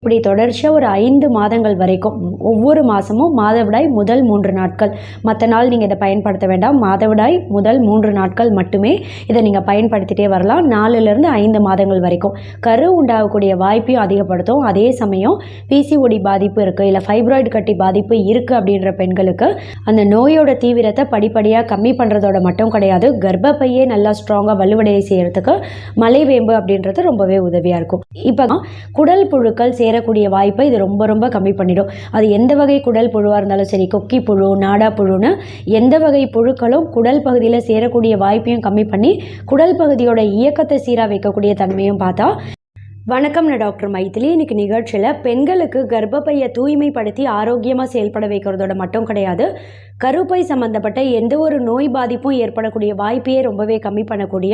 இப்படி தொடர்ச்சியாக ஒரு 5 மாதங்கள் வரைக்கும் ஒவ்வொரு மாதமும் மாதவிடாய் முதல் 3 நாட்கள், மற்ற நாள் நீங்கள் இதை பயன்படுத்த வேண்டாம். மாதவிடாய் முதல் 3 நாட்கள் மட்டுமே இதை நீங்கள் பயன்படுத்திகிட்டே வரலாம். 4லேருந்து 5 மாதங்கள் வரைக்கும் கரு உண்டாகக்கூடிய வாய்ப்பையும் அதிகப்படுத்தும். அதே சமயம் பிசிஓடி பாதிப்பு இருக்குது, இல்லை ஃபைப்ராய்டு கட்டி பாதிப்பு இருக்குது அப்படின்ற பெண்களுக்கு அந்த நோயோட தீவிரத்தை படிப்படியாக கம்மி பண்ணுறதோட மட்டும் கிடையாது, கர்ப்பப்பையே நல்லா ஸ்ட்ராங்காக வலுவடைய செய்கிறதுக்கு மலைவேம்பு அப்படின்றது ரொம்பவே உதவியாக இருக்கும். இப்போ குடல் புழுக்கள் சேரக்கூடிய வாய்ப்பை இது ரொம்ப கம்மி பண்ணிடும். அது எந்த வகை குடல் புழுவாக இருந்தாலும் சரி, கொக்கி புழு, நாடா புழுன்னு எந்த வகை புழுக்களும் குடல் பகுதியில் சேரக்கூடிய வாய்ப்பையும் கம்மி பண்ணி குடல் பகுதியோட இயக்கத்தை சீராக வைக்கக்கூடிய தன்மையும் பார்த்தா. வணக்கம், நான் டாக்டர் மைதிலி. இன்னைக்கு நிகழ்ச்சியில் பெண்களுக்கு கர்ப்பப்பையை தூய்மைப்படுத்தி ஆரோக்கியமாக செயல்பட வைக்கிறதோட மட்டும் கிடையாது, கருப்பை சம்மந்தப்பட்ட எந்த ஒரு நோய் பாதிப்பும் ஏற்படக்கூடிய வாய்ப்பையே ரொம்பவே கம்மி பண்ணக்கூடிய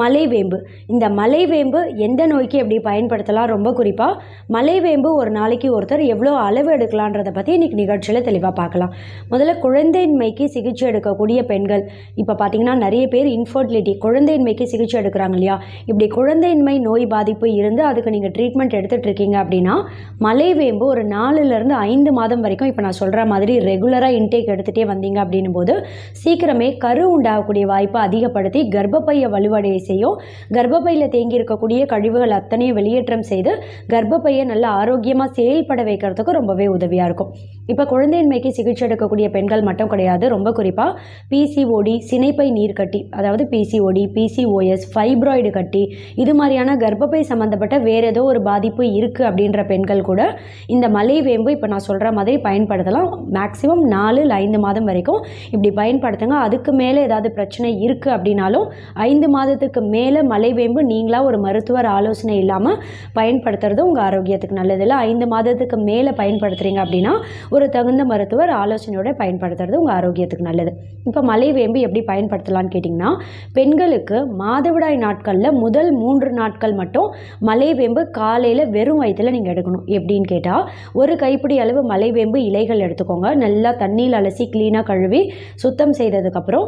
மலைவேம்பு. இந்த மலைவேம்பு எந்த நோய்க்கு எப்படி பயன்படுத்தலாம், ரொம்ப குறிப்பாக மலைவேம்பு ஒரு நாளைக்கு ஒருத்தர் எவ்வளோ அளவு எடுக்கலான்றதை பற்றி இன்றைக்கி நிகழ்ச்சியில் தெளிவாக பார்க்கலாம். முதல்ல குழந்தையின்மைக்கு சிகிச்சை எடுக்கக்கூடிய பெண்கள், இப்போ பார்த்திங்கன்னா நிறைய பேர் இன்ஃபர்டிலிட்டி, குழந்தையின்மைக்கு சிகிச்சை எடுக்கிறாங்க இல்லையா? இப்படி குழந்தையின்மை நோய் பாதிப்பு இருந்து அதுக்கு நீங்கள் ட்ரீட்மெண்ட் எடுத்துகிட்டு இருக்கீங்க அப்படின்னா மலைவேம்பு ஒரு 4லேருந்து 5 மாதம் வரைக்கும் இப்போ நான் சொல்கிற மாதிரி ரெகுலராக இன்டேக் எடுத்துகிட்டே வந்தீங்க அப்படின்னும் போது சீக்கிரமே கரு உண்டாகக்கூடிய வாய்ப்பை அதிகப்படுத்தி கர்ப்பப்பையை வலுவடைய செய்யும். கர்ப்பப்பையில் தேங்கி இருக்கக்கூடிய கழிவுகள் அத்தனையும் வெளியேற்றம் செய்து கர்ப்பப்பையை நல்லா ஆரோக்கியமாக செயல்பட வைக்கிறதுக்கு ரொம்பவே உதவியாக இருக்கும். இப்போ குழந்தையின்மைக்கு சிகிச்சை எடுக்கக்கூடிய பெண்கள் மட்டும் கிடையாது, ரொம்ப குறிப்பாக பிசிஓடி, சினைப்பை நீர்க்கட்டி, அதாவது பிசிஓடி, பிசிஓஎஸ், ஃபைப்ராய்டு கட்டி, இது மாதிரியான கர்ப்பப்பை சம்மந்தப்பட்ட வேறு ஏதோ ஒரு பாதிப்பு இருக்குது அப்படின்ற பெண்கள் கூட இந்த மலைவேம்பு இப்போ நான் சொல்கிற மாதிரி பயன்படுத்தலாம். மேக்ஸிமம் 4-5 மாதம் வரைக்கும் இப்படி பயன்படுத்துங்க. அதுக்கு மேலே ஏதாவது பிரச்சனை இருக்குது அப்படின்னாலும் 5 மாதத்துக்கு மேலே மலைவேம்பு நீங்களாக ஒரு மருத்துவர் ஆலோசனை இல்லாமல் பயன்படுத்துறது உங்கள் ஆரோக்கியத்துக்கு நல்லதில்லை. 5 மாதத்துக்கு மேலே பயன்படுத்துகிறீங்க அப்படின்னா ஒரு தகுந்த மருத்துவர் ஆலோசனையோட பயன்படுத்துறது உங்கள் ஆரோக்கியத்துக்கு நல்லது. இப்போ மலைவேம்பு எப்படி பயன்படுத்தலான்னு கேட்டிங்கன்னா, பெண்களுக்கு மாதவிடாய் நாட்களில் முதல் 3 நாட்கள் மட்டும் மலைவேம்பு காலையில் வெறும் வயிற்றில் நீங்கள் எடுக்கணும். எப்படின்னு கேட்டால், ஒரு கைப்பிடி அளவு மலைவேம்பு இலைகள் எடுத்துக்கோங்க. நல்லா தண்ணியில் அலசி க்ளீனாக கழுவி சுத்தம் செய்ததுக்கப்புறம்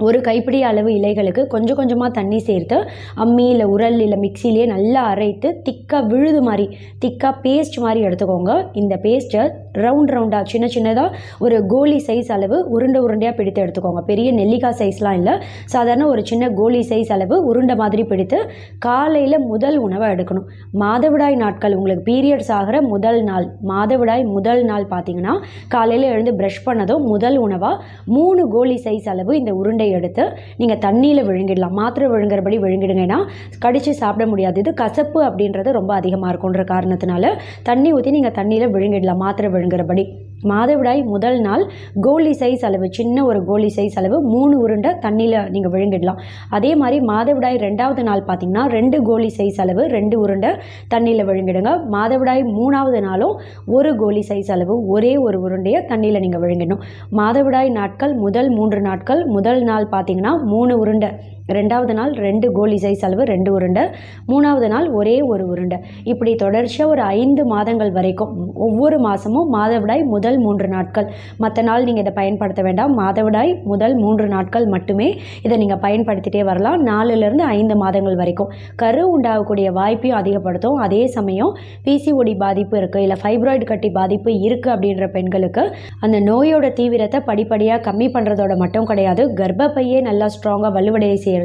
ஒரு கைப்பிடி அளவு இலைகளுக்கு கொஞ்சம் கொஞ்சமாக தண்ணி சேர்த்து அம்மி இல்லை உரல் இல்லை மிக்சிலேயே நல்லா அரைத்து திக்காக விழுது மாதிரி திக்காக பேஸ்ட் மாதிரி எடுத்துக்கோங்க. இந்த பேஸ்ட்டை ரவுண்டாக சின்ன சின்னதாக ஒரு கோலி சைஸ் அளவு உருண்டையாக பிடித்து எடுத்துக்கோங்க. பெரிய நெல்லிக்காய் சைஸ்லாம் இல்லை, சாதாரண ஒரு சின்ன கோலி சைஸ் அளவு உருண்டை மாதிரி பிடித்து காலையில் முதல் உணவை எடுக்கணும். மாதவிடாய் நாட்கள், உங்களுக்கு பீரியட்ஸ் ஆகிற முதல் நாள், மாதவிடாய் முதல் நாள் பார்த்தீங்கன்னா காலையில் எழுந்து ப்ரஷ் பண்ணதும் முதல் உணவாக 3 கோலி சைஸ் அளவு இந்த உருண்டை எடுத்து நீங்கள் தண்ணியில் விழுங்கிடலாம். மாத்திரை விழுங்குறபடி விழுங்கிடுங்க, ஏன்னா கடிச்சு சாப்பிட முடியாது. இது கசப்பு அப்படின்றது ரொம்ப அதிகமாக இருக்குன்ற காரணத்தினால தண்ணி ஊற்றி நீங்கள் தண்ணியில் விழுங்கிடலாம் மாத்திரை விழுங்குறபடி. மாதவிடாய் முதல் நாள் கோலி சைஸ் அளவு, சின்ன ஒரு கோலி சைஸ் அளவு 3 உருண்டை தண்ணியில் நீங்கள் விழுங்கிடலாம். அதே மாதிரி மாதவிடாய் 2வது நாள் பார்த்தீங்கன்னா 2 கோலி சைஸ் அளவு 2 உருண்டை தண்ணியில் விழுங்கிடுங்க. மாதவிடாய் 3வது நாளும் 1 கோலி சைஸ் அளவு ஒரே ஒரு உருண்டையை தண்ணியில் நீங்கள் விழுங்கிடணும். மாதவிடாய் நாட்கள் முதல் 3 நாட்கள், முதல் நாள் பார்த்தீங்கன்னா 3 உருண்டை, 2வது நாள் 2 கோலி சைஸ் அளவு 2 உருண்டை, 3வது நாள் ஒரே ஒரு உருண்டை. இப்படி தொடர்ச்சியாக ஒரு 5 மாதங்கள் வரைக்கும் ஒவ்வொரு மாதமும் மாதவிடாய் முதல் 3 நாட்கள், மற்ற நாள் நீங்கள் இதை பயன்படுத்த வேண்டாம். மாதவிடாய் முதல் 3 நாட்கள் மட்டுமே இதை நீங்கள் பயன்படுத்திகிட்டே வரலாம். 4லேருந்து 5 மாதங்கள் வரைக்கும் கரு உண்டாகக்கூடிய வாய்ப்பையும் அதிகப்படுத்தும். அதே சமயம் பிசிஓடி பாதிப்பு இருக்குது, இல்லை ஃபைப்ராய்டு கட்டி பாதிப்பு இருக்குது அப்படின்ற பெண்களுக்கு அந்த நோயோட தீவிரத்தை படிப்படியாக கம்மி பண்ணுறதோட மட்டும் கிடையாது, கர்ப்பப்பையே நல்லா ஸ்ட்ராங்காக வலுவடைய செய்ய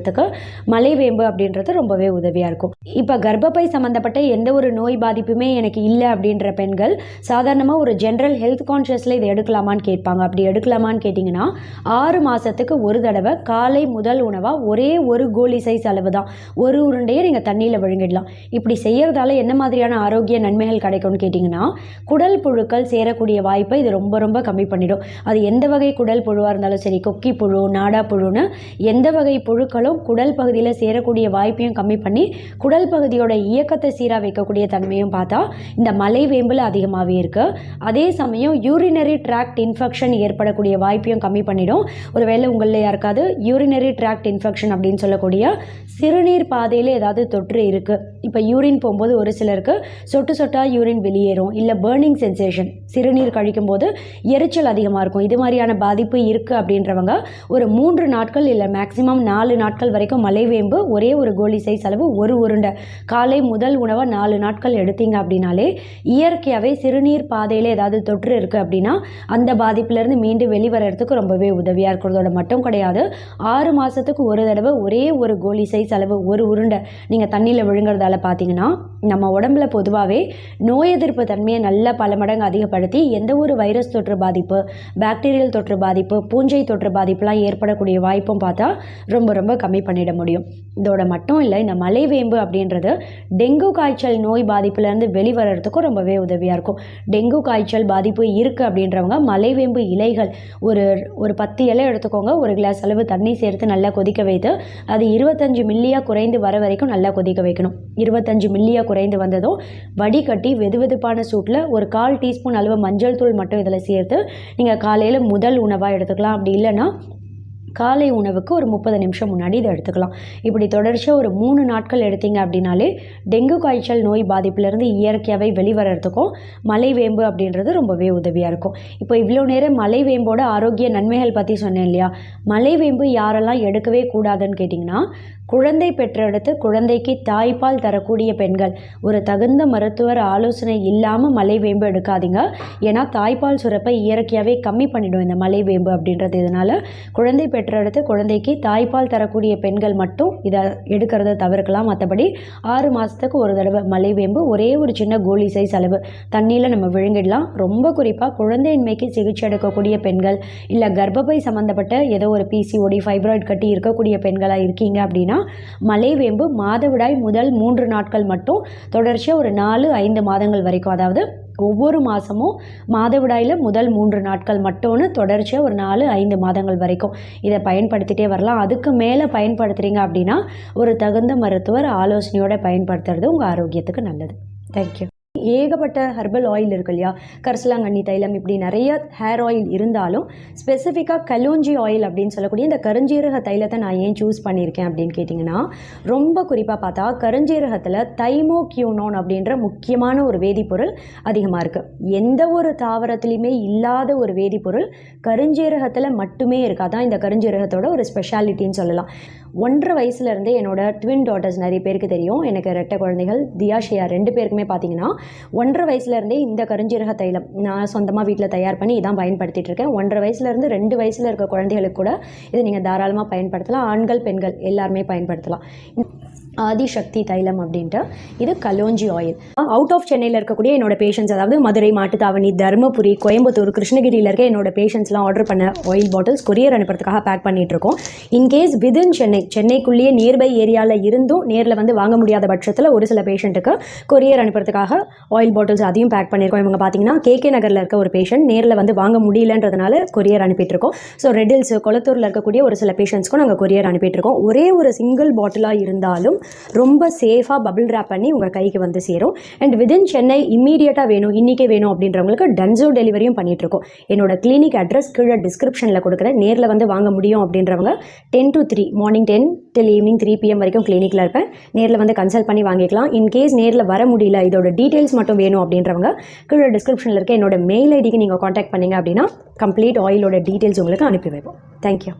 மலைவேம்பு அப்படின்றது ரொம்பவே உதவியாக இருக்கும். இப்போ கர்ப்பப்பை சம்மந்தப்பட்ட எந்த ஒரு நோய் பாதிப்புமே எனக்கு இல்லை அப்படின்ற பெண்கள் சாதாரணமாக ஒரு ஜென்ரல் ஹெல்த் கான்ஷியஸில் இதை எடுக்கலாமான்னு கேட்பாங்க. அப்படி எடுக்கலாமான்னு கேட்டிங்கன்னா 6 மாதத்துக்கு ஒரு தடவை காலை முதல் உணவாக ஒரே ஒரு கோலி சைஸ் அளவு தான் ஒரு உருண்டையை நீங்கள் தண்ணியில் விழுங்கிடலாம். இப்படி செய்கிறதால என்ன மாதிரியான ஆரோக்கிய நன்மைகள் கிடைக்கும்னு கேட்டிங்கன்னா, குடல் புழுக்கள் சேரக்கூடிய வாய்ப்பை இது ரொம்ப கம்மி பண்ணிடும். அது எந்த வகை குடல் புழுவாக இருந்தாலும் சரி, கொக்கி புழு, நாடா புழுன்னு எந்த வகை புழுக்கள் குடல் பகுதியில் சேரக்கூடிய வாய்ப்பையும் கம்மி பண்ணி குடல் பகுதியோட இயக்கத்தை சீராக வைக்கக்கூடிய தன்மையும் பார்த்தா இந்த மலைவேம்பில் அதிகமாகவே இருக்குது. அதே சமயம் யூரினரி ட்ராக்ட் இன்ஃபெக்ஷன் ஏற்படக்கூடிய வாய்ப்பையும் கம்மி பண்ணிடும். ஒருவேளை உங்களில் யாருக்காவது யூரினரி ட்ராக்ட் இன்ஃபெக்ஷன் அப்படின்னு சொல்லக்கூடிய சிறுநீர் பாதையில் ஏதாவது தொற்று இருக்குது, இப்போ யூரின் போகும்போது ஒரு சிலருக்கு சொட்டாக யூரின் வெளியேறும், இல்லை பேர்னிங் சென்சேஷன், சிறுநீர் கழிக்கும் போது எரிச்சல் அதிகமாக இருக்கும், இது மாதிரியான பாதிப்பு இருக்குது அப்படின்றவங்க ஒரு 3 நாட்கள் இல்லை மேக்ஸிமம் 4 நாட்கள் வரைக்கும் மலைவேம்பு ஒரே ஒரு கோலி சைஸ் அளவு ஒரு உருண்டை காலை முதல் உணவை 4 நாட்கள் எடுத்தீங்க அப்படின்னாலே இயற்கையாகவே சிறுநீர் பாதையில் ஏதாவது தொற்று இருக்குது அப்படின்னா அந்த பாதிப்புலேருந்து மீண்டு வெளிவரத்துக்கு ரொம்பவே உதவியாக இருக்கிறதோட மட்டும் கிடையாது. 6 மாதத்துக்கு ஒரு தடவை ஒரே ஒரு கோலி சைஸ் அளவு ஒரு உருண்டை நீங்கள் தண்ணியில் விழுங்குறதால பார்த்தீங்கன்னா நம்ம உடம்புல பொதுவாகவே நோய் எதிர்ப்பு தன்மையை நல்லா பல மடங்கு அதிகப்படுத்தி எந்த ஒரு வைரஸ் தொற்று பாதிப்பு, பாக்டீரியல் தொற்று பாதிப்பு, பூஞ்சை தொற்று பாதிப்புலாம் ஏற்படக்கூடிய வாய்ப்பும் பார்த்தா ரொம்ப ரொம்ப கம்மி பண்ணிட முடியும். இதோட மட்டும் இல்லை, இந்த மலைவேம்பு அப்படின்றது டெங்கு காய்ச்சல் நோய் பாதிப்புலேருந்து வெளிவரத்துக்கும் ரொம்பவே உதவியாக இருக்கும். டெங்கு காய்ச்சல் பாதிப்பு இருக்குது அப்படின்றவங்க மலைவேம்பு இலைகள் ஒரு 10 இலை எடுத்துக்கோங்க. ஒரு கிளாஸ் அளவு தண்ணி சேர்த்து நல்லா கொதிக்க வைத்து அது 25 மில்லியாக குறைந்து வர வரைக்கும் நல்லா கொதிக்க வைக்கணும். 25 மில்லியாக குறைந்து வந்ததும் வடிகட்டி வெதுவெதுப்பான சூட்டில் ஒரு 1/4 டீஸ்பூன் அளவு மஞ்சள் தூள் மட்டும் இதில் சேர்த்து நீங்கள் காலையில் முதல் உணவாக எடுத்துக்கலாம். அப்படி இல்லைன்னா காலை உணவுக்கு ஒரு 30 நிமிஷம் முன்னாடி இதை எடுத்துக்கலாம். இப்படி தொடர்ச்சியாக ஒரு 3 நாட்கள் எடுத்தீங்க அப்படின்னாலே டெங்கு காய்ச்சல் நோய் பாதிப்புலேருந்து இயற்கையாகவே வெளிவரத்துக்கும் மலைவேம்பு அப்படின்றது ரொம்பவே உதவியாக இருக்கும். இப்போ இவ்வளோ நேரம் மலைவேம்போட ஆரோக்கிய நன்மைகள் பற்றி சொன்னேன் இல்லையா? மலைவேம்பு யாரெல்லாம் எடுக்கவே கூடாதுன்னு கேட்டிங்கன்னா, குழந்தை பெற்றெடுத்து குழந்தைக்கு தாய்ப்பால் தரக்கூடிய பெண்கள் ஒரு தகுந்த மருத்துவர் ஆலோசனை இல்லாமல் மலைவேம்பு எடுக்காதீங்க. ஏன்னா தாய்ப்பால் சுரப்பை இயற்கையாகவே கம்மி பண்ணிடும் இந்த மலைவேம்பு அப்படின்றது. இதனால் குழந்தை பெற்றெடுத்து குழந்தைக்கு தாய்ப்பால் தரக்கூடிய பெண்கள் மட்டும் இதை எடுக்கிறத தவிர்க்கலாம். மற்றபடி 6 மாதத்துக்கு ஒரு தடவை மலைவேம்பு ஒரே ஒரு சின்ன கோலி சைஸ் அளவு தண்ணியில் நம்ம விழுங்கிடலாம். ரொம்ப குறிப்பாக குழந்தையின்மைக்கு சிகிச்சை எடுக்கக்கூடிய பெண்கள், இல்லை கர்ப்பப்பை சம்மந்தப்பட்ட ஏதோ ஒரு பிசிஓடி ஃபைப்ராய்டு கட்டி இருக்கக்கூடிய பெண்களாக இருக்கீங்க அப்படின்னா மலைவேம்பு மாதவிடாய் முதல் 3 நாட்கள் மட்டும் தொடர்ச்சியாக ஒரு 4-5 மாதங்கள் வரைக்கும், அதாவது ஒவ்வொரு மாதமும் மாதவிடாயில் முதல் 3 நாட்கள் மட்டும்னு தொடர்ச்சியாக ஒரு 4-5 மாதங்கள் வரைக்கும் இதை பயன்படுத்திகிட்டே வரலாம். அதுக்கு மேலே பயன்படுத்துகிறீங்க அப்படின்னா ஒரு தகுந்த மருத்துவர் ஆலோசனையோடு பயன்படுத்துறது உங்கள் ஆரோக்கியத்துக்கு நல்லது. தேங்க்யூ. ஏகப்பட்ட ஹெர்பல் ஆயில் இருக்கு இல்லையா? கரிசலாங்கண்ணி தைலம், இப்படி நிறைய ஹேர் ஆயில் இருந்தாலும் ஸ்பெசிஃபிக்காக கலோஞ்சி ஆயில் அப்படின்னு சொல்லக்கூடிய இந்த கருஞ்சீரக தைலத்தை நான் ஏன் சூஸ் பண்ணியிருக்கேன் அப்படின்னு கேட்டிங்கன்னா, ரொம்ப குறிப்பாக பார்த்தா கருஞ்சீரகத்தில் தைமோக்யூனோன் அப்படின்ற முக்கியமான ஒரு வேதிப்பொருள் அதிகமாக இருக்குது. எந்த ஒரு தாவரத்துலேயுமே இல்லாத ஒரு வேதிப்பொருள் கருஞ்சீரகத்தில் மட்டுமே இருக்குது. அதான் இந்த கருஞ்சீரகத்தோட ஒரு ஸ்பெஷாலிட்டின்னு சொல்லலாம். 1.5 வயசுலேருந்தே என்னோடய ட்வின் டாட்டர்ஸ் நிறைய பேருக்கு தெரியும், எனக்கு 2 குழந்தைகள் தியா ஷியா 2 பேருக்குமே பார்த்தீங்கன்னா 1.5 வயசுலேருந்தே இந்த கருஞ்சீரக தைலம் நான் சொந்தமாக வீட்டில் தயார் பண்ணி இதான் பயன்படுத்திகிட்டு இருக்கேன். 1.5 வயசுலேருந்து 2 வயசில் இருக்க குழந்தைகளுக்கு கூட இதை நீங்கள் தாராளமாக பயன்படுத்தலாம். ஆண்கள் பெண்கள் எல்லாருமே பயன்படுத்தலாம். ஆதிசக்தி தைலம் அப்படின்ட்டு இது கலோஞ்சி ஆயில். அவுட் ஆஃப் சென்னையில் இருக்கக்கூடிய என்னோட பேஷண்ட்ஸ், அதாவது மதுரை, மாட்டுத்தாவணி, தருமபுரி, கோயம்புத்தூர், கிருஷ்ணகிரியில் இருக்க என்னோட பேஷண்ட்ஸ்லாம் ஆர்டர் பண்ண ஆயில் பாட்டில்ஸ் கொரியர் அனுப்புறதுக்காக பேக் பண்ணிகிட்ருக்கோம். இன்கேஸ் விதின் சென்னைக்குள்ளேயே நியர்பை ஏரியாவில் இருந்தும் நேரில் வந்து வாங்க முடியாத பட்சத்தில் ஒரு சில பேஷண்ட்டுக்கு கொரியர் அனுப்புறதுக்காக ஆயில் பாட்டில்ஸ் அதையும் பேக் பண்ணியிருக்கோம். இவங்க பார்த்தீங்கன்னா கேகே நகரில் இருக்க ஒரு பேஷண்ட் நேரில் வந்து வாங்க முடியலன்றதுனால கொரியர் அனுப்பிட்டுருக்கோம். ஸோ ரெட் ஹில்ஸ், கொளத்தூரில் இருக்கக்கூடிய ஒரு சில பேஷண்ட்ஸ்க்கும் நாங்கள் கொரியர் அனுப்பிட்டுருக்கோம். ஒரே ஒரு சிங்கிள் பாட்டிலாக இருந்தாலும் ரொம்ப சேஃபாக பபிள் ரேப் பண்ணி உங்கள் கைக்கு வந்து சேரும். அண்ட் விதின் சென்னை இம்மீடியட்டாக வேணும், இன்றைக்கே வேணும் அப்படின்றவங்களுக்கு டன்சோ டெலிவரியும் பண்ணிகிட்ருக்கோம். என்னோட கிளினிக் அட்ரஸ் கீழே டிஸ்கிரிப்ஷனில் கொடுக்குறேன். நேரில் வந்து வாங்க முடியும் அப்படின்றவங்க 10 to 3 morning 10 till evening 3 PM வரைக்கும் கிளினிக்கில் இருப்பேன். நேரில் வந்து கன்சல்ட் பண்ணி வாங்கிக்கலாம். இன்கேஸ் நேரில் வர முடியல, இதோட டீட்டெயில்ஸ் மட்டும் வேணும் அப்படின்றவங்க கீழே டிஸ்கிரிப்ஷனில் இருக்க என்னோட மெயில் ஐடிக்கு நீங்கள் காண்டாக்ட் பண்ணிங்க அப்படின்னா கம்ப்ளீட் ஆயிலோட டீட்டெயில்ஸ் உங்களுக்கு அனுப்பி வைப்போம். தேங்க்யூ.